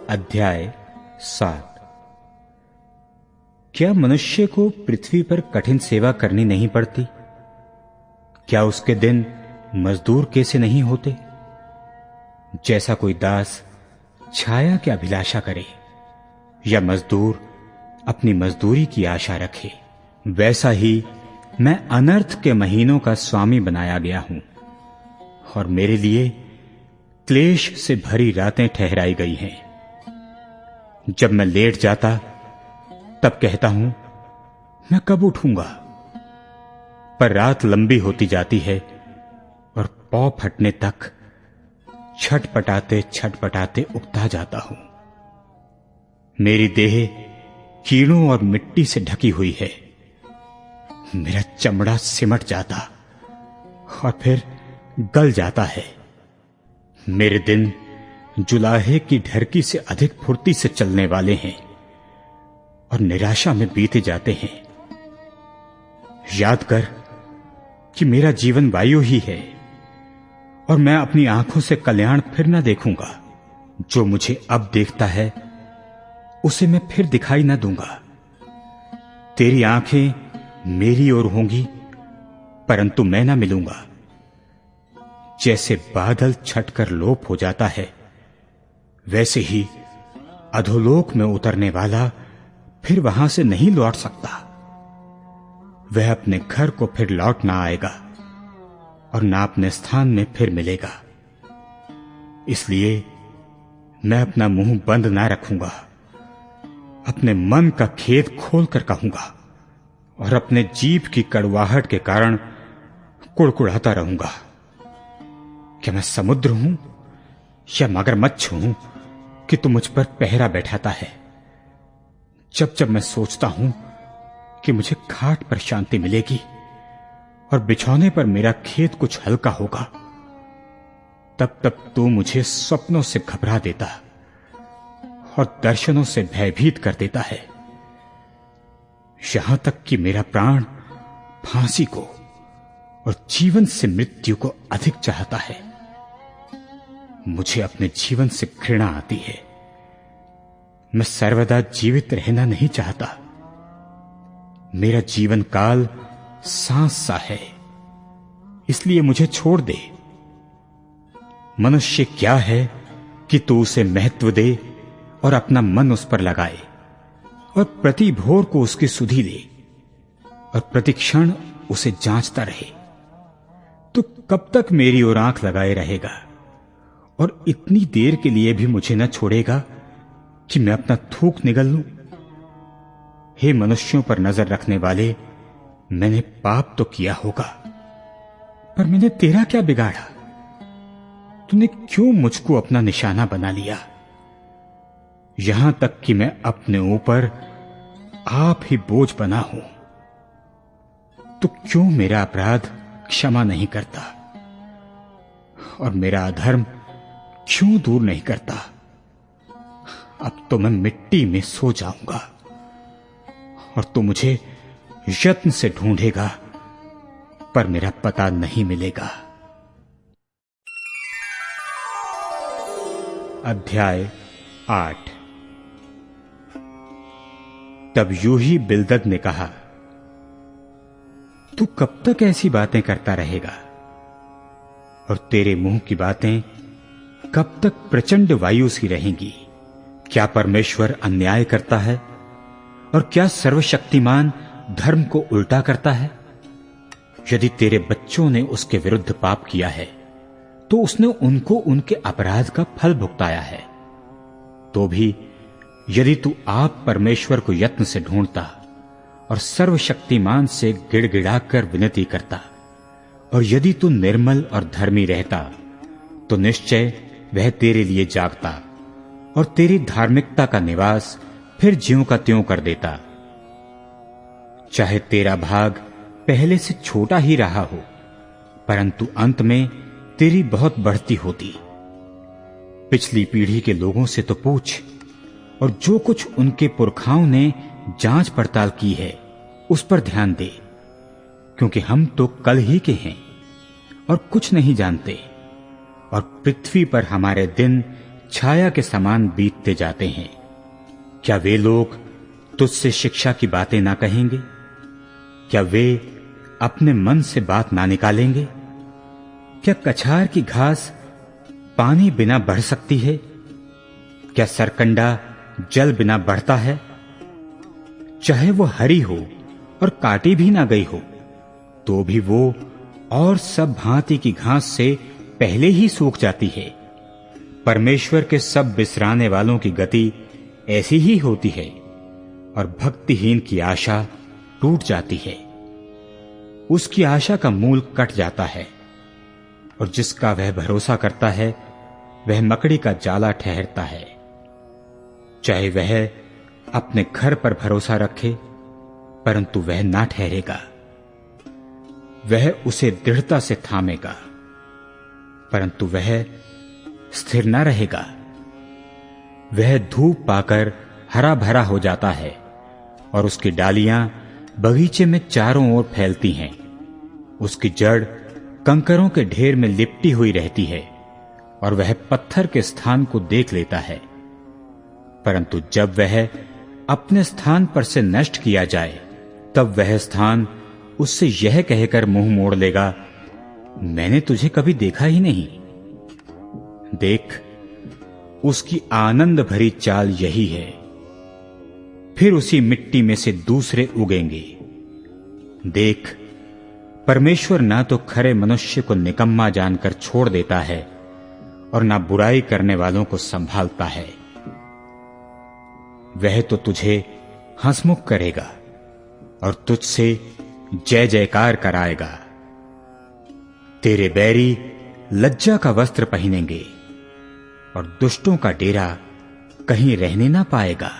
अध्याय 7। क्या मनुष्य को पृथ्वी पर कठिन सेवा करनी नहीं पड़ती? क्या उसके दिन मजदूर कैसे नहीं होते? जैसा कोई दास छाया की अभिलाषा करे या मजदूर अपनी मजदूरी की आशा रखे, वैसा ही मैं अनर्थ के महीनों का स्वामी बनाया गया हूं और मेरे लिए क्लेश से भरी रातें ठहराई गई हैं। जब मैं लेट जाता तब कहता हूं मैं कब उठूंगा, पर रात लंबी होती जाती है और पौ फटने तक छटपटाते छटपटाते उगता जाता हूं। मेरी देह कीड़ों और मिट्टी से ढकी हुई है। मेरा चमड़ा सिमट जाता और फिर गल जाता है। मेरे दिन जुलाहे की ढरकी से अधिक फुर्ती से चलने वाले हैं और निराशा में बीते जाते हैं। याद कर कि मेरा जीवन वायु ही है और मैं अपनी आंखों से कल्याण फिर न देखूंगा। जो मुझे अब देखता है उसे मैं फिर दिखाई न दूंगा। तेरी आंखें मेरी ओर होंगी परंतु मैं न मिलूंगा। जैसे बादल छटकर लोप हो जाता है, वैसे ही अधोलोक में उतरने वाला फिर वहां से नहीं लौट सकता। वह अपने घर को फिर लौट ना आएगा और ना अपने स्थान में फिर मिलेगा। इसलिए मैं अपना मुंह बंद ना रखूंगा, अपने मन का खेद खोलकर कहूंगा और अपने जीभ की कड़वाहट के कारण कुड़कुड़ाता रहूंगा। क्या मैं समुद्र हूं या मगरमच्छ हूं कि तू मुझ पर पहरा बैठाता है? जब जब मैं सोचता हूं कि मुझे खाट पर शांति मिलेगी और बिछौने पर मेरा खेद कुछ हल्का होगा, तब तब तू मुझे स्वप्नों से घबरा देता और दर्शनों से भयभीत कर देता है, यहां तक कि मेरा प्राण फांसी को और जीवन से मृत्यु को अधिक चाहता है। मुझे अपने जीवन से घृणा आती है। मैं सर्वदा जीवित रहना नहीं चाहता। मेरा जीवन काल सांस सा है, इसलिए मुझे छोड़ दे। मनुष्य क्या है कि तू उसे महत्व दे और अपना मन उस पर लगाए और प्रति भोर को उसकी सुधि ले और प्रतिक्षण उसे जांचता रहे। तो कब तक मेरी ओर आंख लगाए रहेगा और इतनी देर के लिए भी मुझे न छोड़ेगा कि मैं अपना थूक निगल लूं? हे मनुष्यों पर नजर रखने वाले, मैंने पाप तो किया होगा, पर मैंने तेरा क्या बिगाड़ा? तूने क्यों मुझको अपना निशाना बना लिया? यहां तक कि मैं अपने ऊपर आप ही बोझ बना हूं। तो क्यों मेरा अपराध क्षमा नहीं करता और मेरा अधर्म क्यों दूर नहीं करता? अब तो मैं मिट्टी में सो जाऊंगा और तू मुझे यत्न से ढूंढेगा, पर मेरा पता नहीं मिलेगा। अध्याय 8। तब यूं ही बिलदद ने कहा, तू कब तक ऐसी बातें करता रहेगा और तेरे मुंह की बातें कब तक प्रचंड वायु सी रहेंगी? क्या परमेश्वर अन्याय करता है और क्या सर्वशक्तिमान धर्म को उल्टा करता है? यदि तेरे बच्चों ने उसके विरुद्ध पाप किया है तो उसने उनको उनके अपराध का फल भुगताया है। तो भी यदि तू आप परमेश्वर को यत्न से ढूंढता और सर्वशक्तिमान से गिड़गिड़ाकर विनती करता और यदि तू निर्मल और धर्मी रहता, तो निश्चय वह तेरे लिए जागता और तेरी धार्मिकता का निवास फिर ज्यों का त्यों कर देता। चाहे तेरा भाग पहले से छोटा ही रहा हो, परंतु अंत में तेरी बहुत बढ़ती होती। पिछली पीढ़ी के लोगों से तो पूछ और जो कुछ उनके पुरखाओं ने जांच पड़ताल की है उस पर ध्यान दे, क्योंकि हम तो कल ही के हैं और कुछ नहीं जानते और पृथ्वी पर हमारे दिन छाया के समान बीतते जाते हैं। क्या वे लोग तुझसे शिक्षा की बातें ना कहेंगे? क्या वे अपने मन से बात ना निकालेंगे? क्या कछार की घास पानी बिना बढ़ सकती है? क्या सरकंडा जल बिना बढ़ता है? चाहे वो हरी हो और काटी भी ना गई हो, तो भी वो और सब भांति की घास से पहले ही सूख जाती है। परमेश्वर के सब बिसराने वालों की गति ऐसी ही होती है और भक्तिहीन की आशा टूट जाती है। उसकी आशा का मूल कट जाता है और जिसका वह भरोसा करता है वह मकड़ी का जाला ठहरता है। चाहे वह अपने घर पर भरोसा रखे, परंतु वह ना ठहरेगा। वह उसे दृढ़ता से थामेगा, परंतु वह स्थिर न रहेगा। वह धूप पाकर हरा भरा हो जाता है और उसकी डालियां बगीचे में चारों ओर फैलती हैं। उसकी जड़ कंकरों के ढेर में लिपटी हुई रहती है और वह पत्थर के स्थान को देख लेता है, परंतु जब वह अपने स्थान पर से नष्ट किया जाए, तब वह स्थान उससे यह कहकर मुंह मोड़ लेगा, मैंने तुझे कभी देखा ही नहीं। देख, उसकी आनंद भरी चाल यही है। फिर उसी मिट्टी में से दूसरे उगेंगे। देख, परमेश्वर ना तो खरे मनुष्य को निकम्मा जानकर छोड़ देता है और ना बुराई करने वालों को संभालता है। वह तो तुझे हंसमुख करेगा और तुझसे जय जयकार कराएगा। तेरे बैरी लज्जा का वस्त्र पहनेंगे और दुष्टों का डेरा कहीं रहने ना पाएगा।